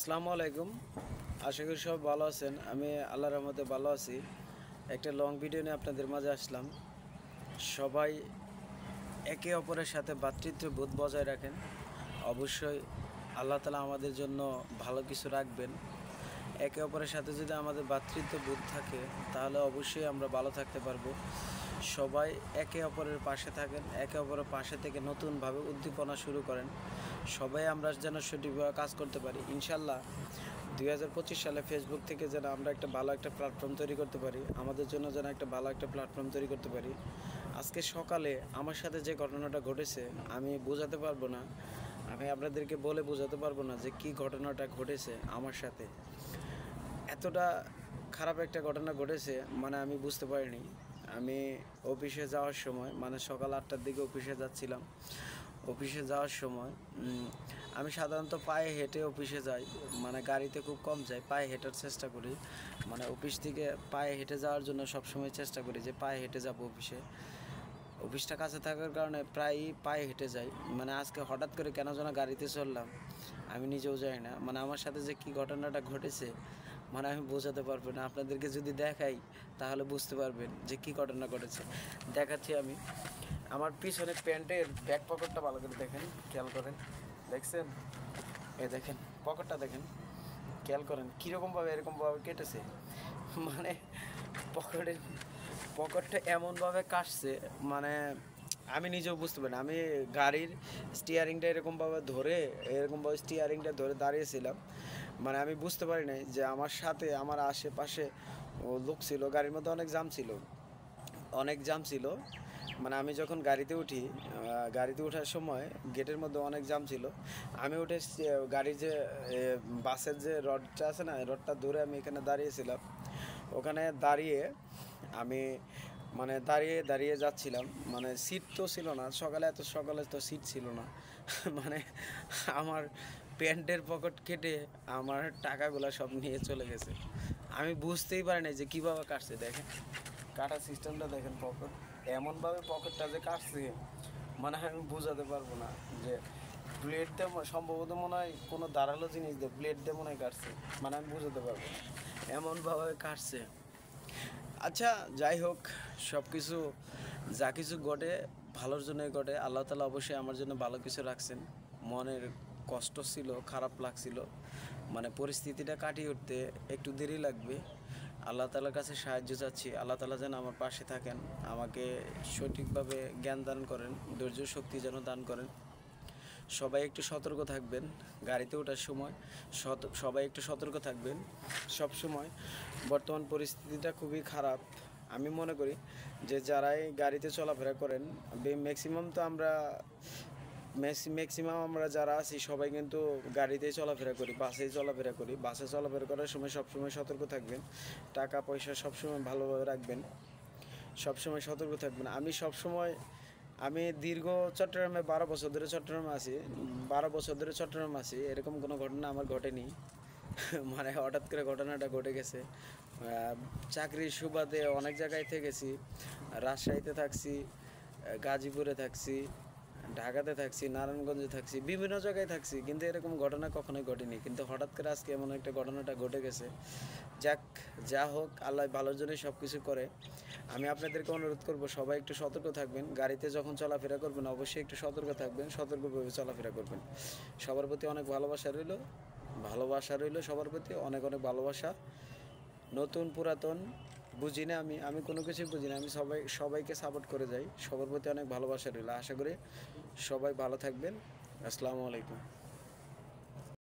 আসসালামু আলাইকুম। আশা করি সব ভালো আছেন। আমি আল্লাহর রহমতে ভালো আছি। একটা লং ভিডিও নিয়ে আপনাদের মাঝে আসলাম। সবাই একে অপরের সাথে ভ্রাতৃত্ববোধ বজায় রাখেন। অবশ্যই আল্লাহ তাআলা আমাদের জন্য ভালো কিছু রাখবেন। একে অপরের সাথে যদি আমাদের ভ্রাতৃত্ববোধ থাকে তাহলে অবশ্যই আমরা ভালো থাকতে পারবো। সবাই একে অপরের পাশে থাকেন, একে অপরের পাশে থেকে নতুনভাবে উদ্দীপনা শুরু করেন। সবাই আমরা যেন সঠিকভাবে কাজ করতে পারি। ইনশাল্লাহ 2025 সালে ফেসবুক থেকে যেন আমরা একটা ভালো একটা প্ল্যাটফর্ম তৈরি করতে পারি, আমাদের জন্য যেন একটা ভালো একটা প্ল্যাটফর্ম তৈরি করতে পারি। আজকে সকালে আমার সাথে যে ঘটনাটা ঘটেছে আমি বোঝাতে পারবো না, আমি আপনাদেরকে বলে বোঝাতে পারবো না যে কী ঘটনাটা ঘটেছে আমার সাথে। এতটা খারাপ একটা ঘটনা ঘটেছে মানে আমি বুঝতে পারিনি। আমি অফিসে যাওয়ার সময় মানে সকাল 8টার দিকে অফিসে যাচ্ছিলাম। অফিসে যাওয়ার সময় আমি সাধারণত পায়ে হেঁটে অফিসে যাই, মানে গাড়িতে খুব কম যাই, পায়ে হেঁটার চেষ্টা করি। মানে অফিস থেকে পায়ে হেঁটে যাওয়ার জন্য সবসময় চেষ্টা করি যে পায়ে হেঁটে যাব অফিসে। অফিসটা কাছে থাকার কারণে প্রায়ই পায়ে হেঁটে যাই। মানে আজকে হঠাৎ করে কেন যেন গাড়িতে চললাম আমি নিজেও জানি না। মানে আমার সাথে যে কী ঘটনাটা ঘটেছে মানে আমি বোঝাতে পারবো না। আপনাদেরকে যদি দেখাই তাহলে বুঝতে পারবেন যে কী ঘটনা ঘটেছে। দেখাচ্ছি আমি। আমার পিছনে প্যান্টের ব্যাক পকেটটা ভালো করে দেখেন, খেয়াল করেন। দেখছেন? এই দেখেন পকেটটা দেখেন, খেয়াল করেন কীরকমভাবে এরকমভাবে কেটেছে। মানে পকেটের পকেটটা এমনভাবে কাটছে মানে আমি নিজেও বুঝতে পারি না। আমি গাড়ির স্টিয়ারিংটা এরকমভাবে স্টিয়ারিংটা ধরে দাঁড়িয়েছিলাম। মানে আমি বুঝতে পারি নাই যে আমার সাথে আমার আশেপাশে লোক ছিল। গাড়ির মধ্যে অনেক জ্যাম ছিল। মানে আমি যখন গাড়িতে ওঠার সময় গেটের মধ্যে অনেক জ্যাম ছিল। আমি উঠে গাড়ির যে বাসের যে রডটা আছে না, রডটা ধরে আমি এখানে দাঁড়িয়েছিলাম। ওখানে দাঁড়িয়ে আমি মানে দাঁড়িয়ে যাচ্ছিলাম। মানে সিট তো ছিল না, এত সকালে তো সিট ছিল না। মানে আমার প্যান্টের পকেট কেটে আমার টাকাগুলো সব নিয়ে চলে গেছে। আমি বুঝতেই পারি না যে কীভাবে কাটছে। দেখেন কাটার সিস্টেমটা দেখেন, এমনভাবে পকেটটা যে কাটছে মানে আমি বোঝাতে পারবো না। যে ব্লেড দিয়ে সম্ভবত মনে হয় কোনো ধারালো জিনিস দিয়ে ব্লেড দিয়ে মনে হয় কাটছে। মানে আমি বোঝাতে পারবো না এমনভাবে কাটছে। আচ্ছা, যাই হোক, সব কিছু যা কিছু ঘটে ভালোর জন্যই ঘটে। আল্লাহ তাআলা অবশ্যই আমার জন্য ভালো কিছু রাখছেন। মনের কষ্ট ছিল, খারাপ লাগছিল, মানে পরিস্থিতিটা কাটিয়ে উঠতে একটু দেরি লাগবে। আল্লাহ তাআলার কাছে সাহায্য চাচ্ছি। আল্লাহ তাআলা যেন আমার পাশে থাকেন, আমাকে সঠিকভাবে জ্ঞান দান করেন, ধৈর্য শক্তি যেন দান করেন। সবাই একটু সতর্ক থাকবেন গাড়িতে ওঠার সময়। সবাই একটু সতর্ক থাকবেন সব সময়। বর্তমান পরিস্থিতিটা খুবই খারাপ। আমি মনে করি যে যারাই গাড়িতে চলাফেরা করেন, ম্যাক্সিমাম আমরা যারা আছি সবাই কিন্তু গাড়িতেই চলাফেরা করি, বাসে চলাফেরা করার সময় সবসময় সতর্ক থাকবেন। টাকা পয়সা সবসময় ভালোভাবে রাখবেন, সবসময় সতর্ক থাকবেন। আমি দীর্ঘ চট্টগ্রামে 12 বছর ধরে চট্টগ্রামে আছি। এরকম কোনো ঘটনা আমার ঘটেনি। মানে হঠাৎ করে ঘটনাটা ঘটে গেছে। চাকরির সুবাদে অনেক জায়গায় থেকেছি। রাজশাহীতে থাকছি, গাজীপুরে থাকছি, ঢাকাতে থাকছি, নারায়ণগঞ্জে থাকছি, বিভিন্ন জায়গায় থাকছি, কিন্তু এরকম ঘটনা কখনোই ঘটেনি। কিন্তু হঠাৎ করে আজকে এমন একটা ঘটনাটা ঘটে গেছে। যাক, যা হোক, আল্লাহ ভালোর জন্যই সব কিছু করে। আমি আপনাদেরকে অনুরোধ করব সবাই একটু সতর্ক থাকবেন। গাড়িতে যখন চলাফেরা করবেন অবশ্যই একটু সতর্ক থাকবেন, সতর্কভাবে চলাফেরা করবেন। সবার প্রতি অনেক ভালোবাসা রইল সবার প্রতি অনেক অনেক ভালোবাসা। নতুন পুরাতন বুঝি না, আমি কোনো কিছুই বুঝি না। আমি সবাইকে সাপোর্ট করে যাই। সবার প্রতি অনেক ভালোবাসা রইল। আশা করি সবাই ভালো থাকবেন। আসসালামু আলাইকুম।